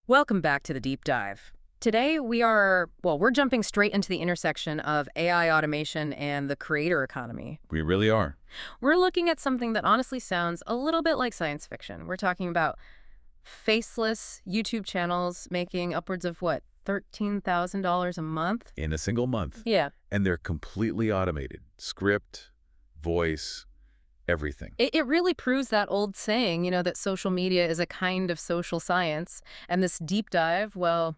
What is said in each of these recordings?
Welcome back to the deep dive. Today we're jumping straight into the intersection of AI automation and the creator economy. We really are. We're looking at something that honestly sounds a little bit like science fiction. We're talking about faceless YouTube channels making upwards of what, $13,000 a month? In a single month. Yeah. And they're completely automated. Script, voice, everything. It really proves that old saying, that social media is a kind of social science. And this deep dive, well,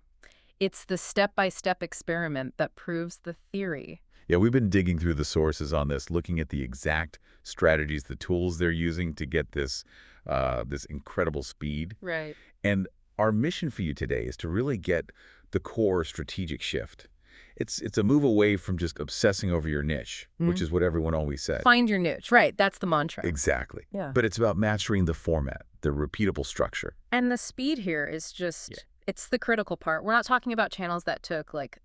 it's the step-by-step experiment that proves the theory. Yeah, we've been digging through the sources on this, looking at the exact strategies, the tools they're using to get this incredible speed. Right. And our mission for you today is to really get the core strategic shift. It's a move away from just obsessing over your niche, which is what everyone always said. Find your niche. Right. That's the mantra. Exactly. Yeah. But it's about mastering the format, the repeatable structure. And the speed here is just, it's the critical part. We're not talking about channels that took like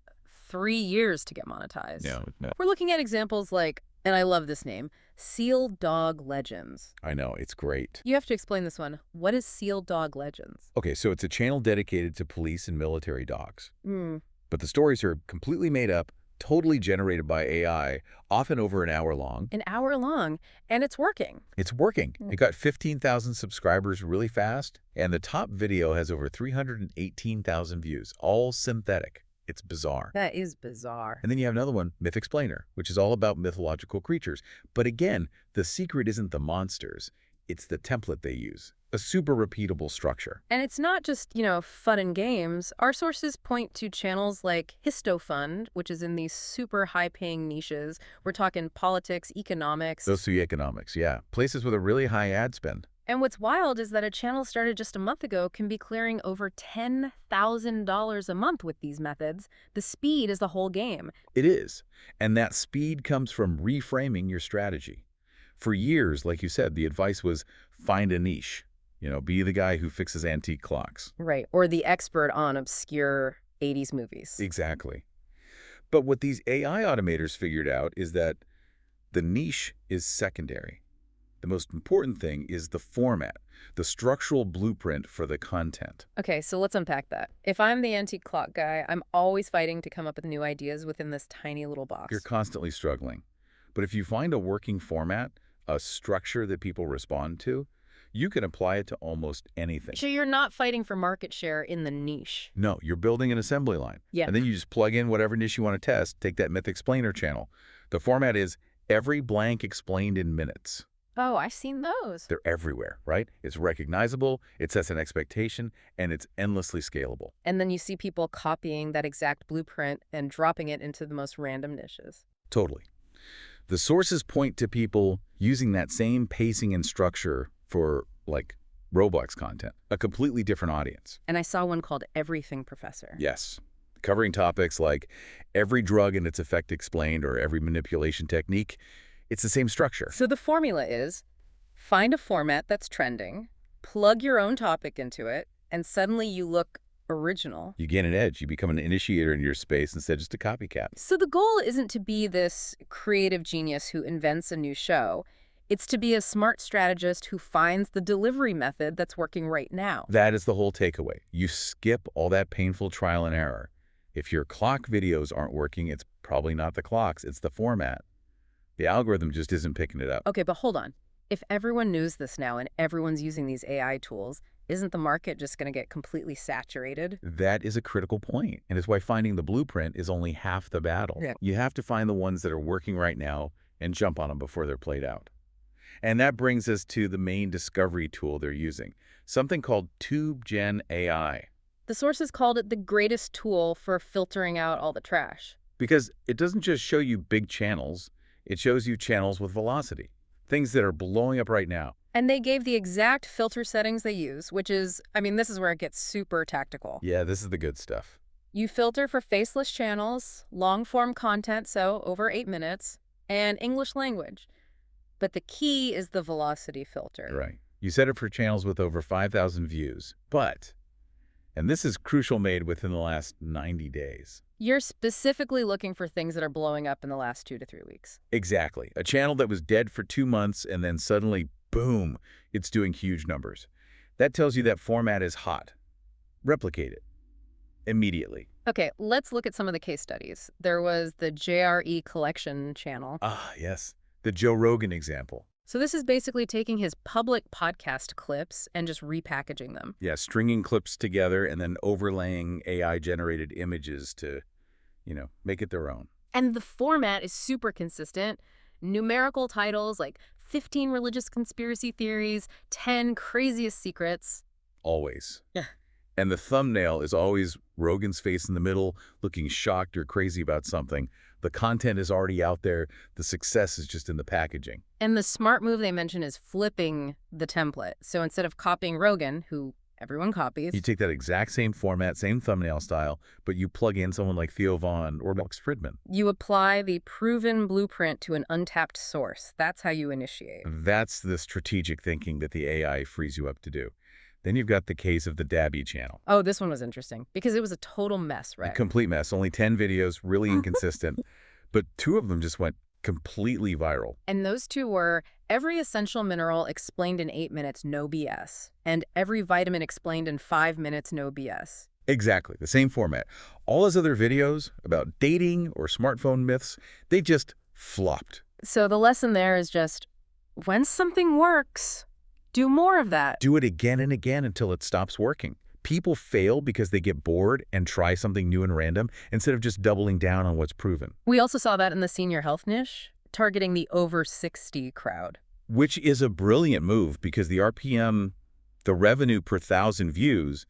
3 years to get monetized. No. We're looking at examples like, and I love this name, Seal Dog Legends. I know, it's great. You have to explain this one. What is Seal Dog Legends? Okay, so it's a channel dedicated to police and military dogs. Hmm. But the stories are completely made up, totally generated by AI, often over an hour long. An hour long, and it's working. It's working. It got 15,000 subscribers really fast, and the top video has over 318,000 views, all synthetic. It's bizarre. That is bizarre. And then you have another one, Myth Explainer, which is all about mythological creatures. But again, the secret isn't the monsters. It's the template they use, a super repeatable structure. And it's not just, fun and games. Our sources point to channels like HistoFund, which is in these super high-paying niches. We're talking politics, economics. Socioeconomics, yeah. Places with a really high ad spend. And what's wild is that a channel started just a month ago can be clearing over $10,000 a month with these methods. The speed is the whole game. It is. And that speed comes from reframing your strategy. For years, like you said, the advice was find a niche. Be the guy who fixes antique clocks. Right. Or the expert on obscure 80s movies. Exactly. But what these AI automators figured out is that the niche is secondary. The most important thing is the format, the structural blueprint for the content. Okay, so let's unpack that. If I'm the antique clock guy, I'm always fighting to come up with new ideas within this tiny little box. You're constantly struggling. But if you find a working format, a structure that people respond to, you can apply it to almost anything. So you're not fighting for market share in the niche. No, you're building an assembly line. Yeah. And then you just plug in whatever niche you want to test. Take that Myth Explainer channel. The format is every blank explained in minutes. Oh, I've seen those. They're everywhere, right? It's recognizable, it sets an expectation, and it's endlessly scalable. And then you see people copying that exact blueprint and dropping it into the most random niches. Totally. The sources point to people using that same pacing and structure for, like, Roblox content, a completely different audience. And I saw one called Everything Professor. Yes. Covering topics like every drug and its effect explained or every manipulation technique. It's the same structure. So the formula is find a format that's trending, plug your own topic into it, and suddenly you look original. You gain an edge. You become an initiator in your space instead of just a copycat. So the goal isn't to be this creative genius who invents a new show. It's to be a smart strategist who finds the delivery method that's working right now. That is the whole takeaway. You skip all that painful trial and error. If your clock videos aren't working, it's probably not the clocks, it's the format. The algorithm just isn't picking it up. Okay, but hold on. If everyone knows this now and everyone's using these AI tools, isn't the market just going to get completely saturated? That is a critical point, and it's why finding the blueprint is only half the battle. Yeah. You have to find the ones that are working right now and jump on them before they're played out. And that brings us to the main discovery tool they're using, something called TubeGen AI. The sources called it the greatest tool for filtering out all the trash. Because it doesn't just show you big channels, it shows you channels with velocity, things that are blowing up right now. And they gave the exact filter settings they use, which is, this is where it gets super tactical. Yeah, this is the good stuff. You filter for faceless channels, long-form content, so over 8 minutes, and English language. But the key is the velocity filter. Right. You set it for channels with over 5,000 views, but, and this is crucial, made within the last 90 days. You're specifically looking for things that are blowing up in the last 2 to 3 weeks. Exactly. A channel that was dead for 2 months and then suddenly, boom, it's doing huge numbers. That tells you that format is hot. replicate it immediately. Okay, let's look at some of the case studies. There was the JRE collection channel. Ah, yes. The Joe Rogan example. So this is basically taking his public podcast clips and just repackaging them. Yeah, stringing clips together and then overlaying AI-generated images to, make it their own. And the format is super consistent. Numerical titles like 15 religious conspiracy theories, 10 craziest secrets. Always. Yeah. And the thumbnail is always Rogan's face in the middle, looking shocked or crazy about something. The content is already out there. The success is just in the packaging. And the smart move they mention is flipping the template. So instead of copying Rogan, who everyone copies, You take that exact same format, same thumbnail style, but you plug in someone like Theo Vaughn or Max Fridman. you apply the proven blueprint to an untapped source. That's how you initiate. That's the strategic thinking that the AI frees you up to do. Then you've got the case of the Dabby channel. Oh, this one was interesting because it was a total mess, A right? complete mess. Only 10 videos, really inconsistent. But 2 of them just went completely viral. And those two were every essential mineral explained in 8 minutes, no BS, and every vitamin explained in 5 minutes, no BS. Exactly, the same format. All those other videos about dating or smartphone myths, they just flopped. So the lesson there is just, when something works, do more of that. Do it again and again until it stops working. People fail because they get bored and try something new and random instead of just doubling down on what's proven. We also saw that in the senior health niche, targeting the over 60 crowd. Which is a brilliant move because the RPM, the revenue per 1,000 views,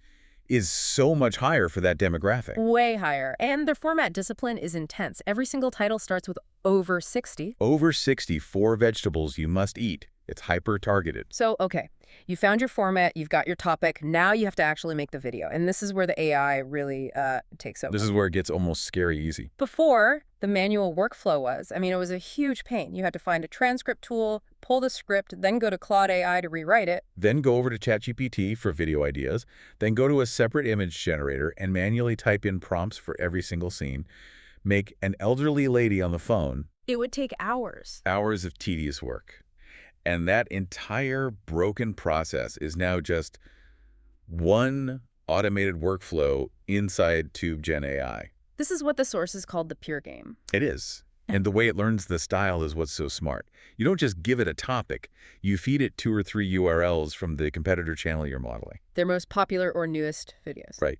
is so much higher for that demographic. Way higher. And their format discipline is intense. Every single title starts with over 60. Over 60 4 vegetables you must eat. It's hyper-targeted. So, okay, you found your format, you've got your topic, now you have to actually make the video. And this is where the AI really takes over. This is where it gets almost scary easy. Before, the manual workflow was, it was a huge pain. You had to find a transcript tool, pull the script, then go to Claude AI to rewrite it. Then go over to ChatGPT for video ideas, then go to a separate image generator and manually type in prompts for every single scene. Make an elderly lady on the phone. It would take hours. Hours of tedious work. And that entire broken process is now just one automated workflow inside Tube Gen AI. This is what the source is called the pure game. It is. And the way it learns the style is what's so smart. You don't just give it a topic. You feed it 2 or 3 URLs from the competitor channel you're modeling. Their most popular or newest videos. Right.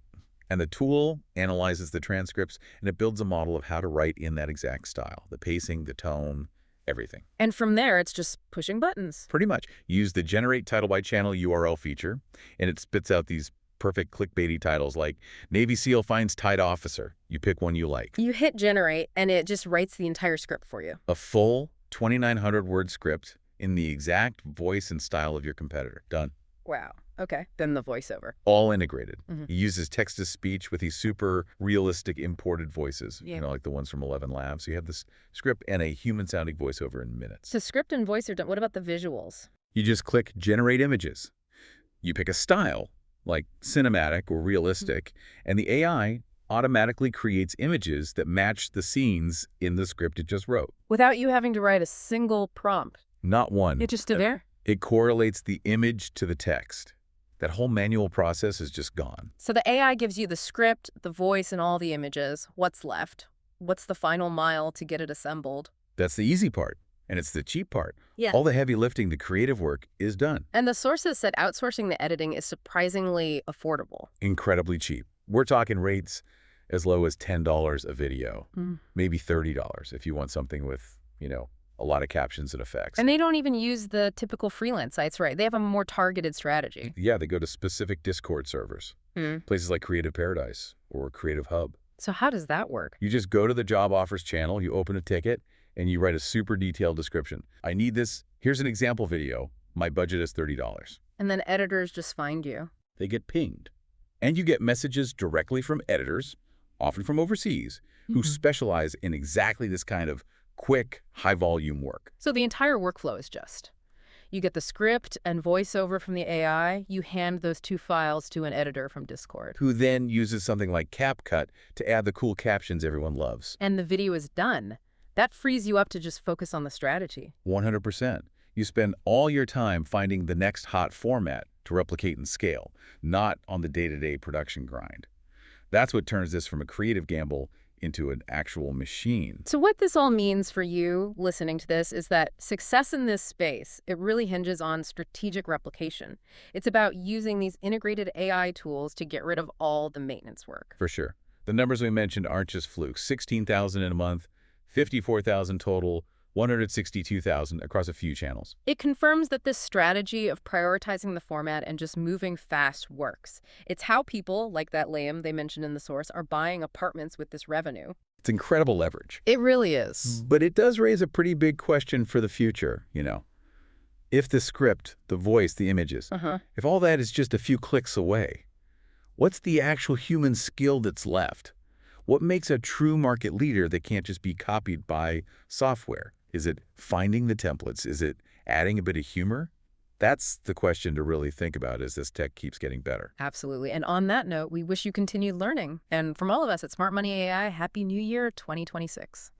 And the tool analyzes the transcripts, and it builds a model of how to write in that exact style. The pacing, the tone, everything. And from there, it's just pushing buttons. Pretty much. Use the Generate Title by Channel URL feature, and it spits out these perfect clickbaity titles like Navy SEAL finds tied officer. You pick one you like. You hit generate, and it just writes the entire script for you. A full 2,900-word script in the exact voice and style of your competitor. Done. Wow. Okay. Then the voiceover. All integrated. Mhm. He uses text-to-speech with these super realistic imported voices, Yeah. like the ones from 11 Labs. So you have this script and a human-sounding voiceover in minutes. So script and voice are done. What about the visuals? You just click Generate Images. You pick a style, like cinematic or realistic, and the AI automatically creates images that match the scenes in the script it just wrote. Without you having to write a single prompt. Not one. It just there. It correlates the image to the text. That whole manual process is just gone. So the AI gives you the script, the voice, and all the images. What's left? What's the final mile to get it assembled? That's the easy part, and it's the cheap part. Yeah. All the heavy lifting, the creative work, is done. And the sources said outsourcing the editing is surprisingly affordable. Incredibly cheap. We're talking rates as low as $10 a video, maybe $30 if you want something with, a lot of captions and effects. And they don't even use the typical freelance sites, right? They have a more targeted strategy. Yeah, they go to specific Discord servers, places like Creative Paradise or Creative Hub. So how does that work? You just go to the job offers channel, you open a ticket, and you write a super detailed description. I need this. Here's an example video. My budget is $30. And then editors just find you. They get pinged. And you get messages directly from editors, often from overseas, who specialize in exactly this kind of quick, high-volume work. So the entire workflow is just, you get the script and voiceover from the AI, you hand those 2 files to an editor from Discord. Who then uses something like CapCut to add the cool captions everyone loves. And the video is done. That frees you up to just focus on the strategy. 100%. You spend all your time finding the next hot format, to replicate and scale, not on the day-to-day production grind. That's what turns this from a creative gamble into an actual machine. So what this all means for you listening to this is that success in this space, it really hinges on strategic replication. It's about using these integrated AI tools to get rid of all the maintenance work. For sure. The numbers we mentioned aren't just flukes. 16,000 in a month, 54,000 total, 162,000 across a few channels. It confirms that this strategy of prioritizing the format and just moving fast works. It's how people, like that Liam they mentioned in the source, are buying apartments with this revenue. It's incredible leverage. It really is. But it does raise a pretty big question for the future. If the script, the voice, the images, if all that is just a few clicks away, what's the actual human skill that's left? What makes a true market leader that can't just be copied by software? Is it finding the templates? Is it adding a bit of humor? That's the question to really think about as this tech keeps getting better. Absolutely. And on that note, we wish you continued learning. And from all of us at Smart Money AI, Happy New Year 2026.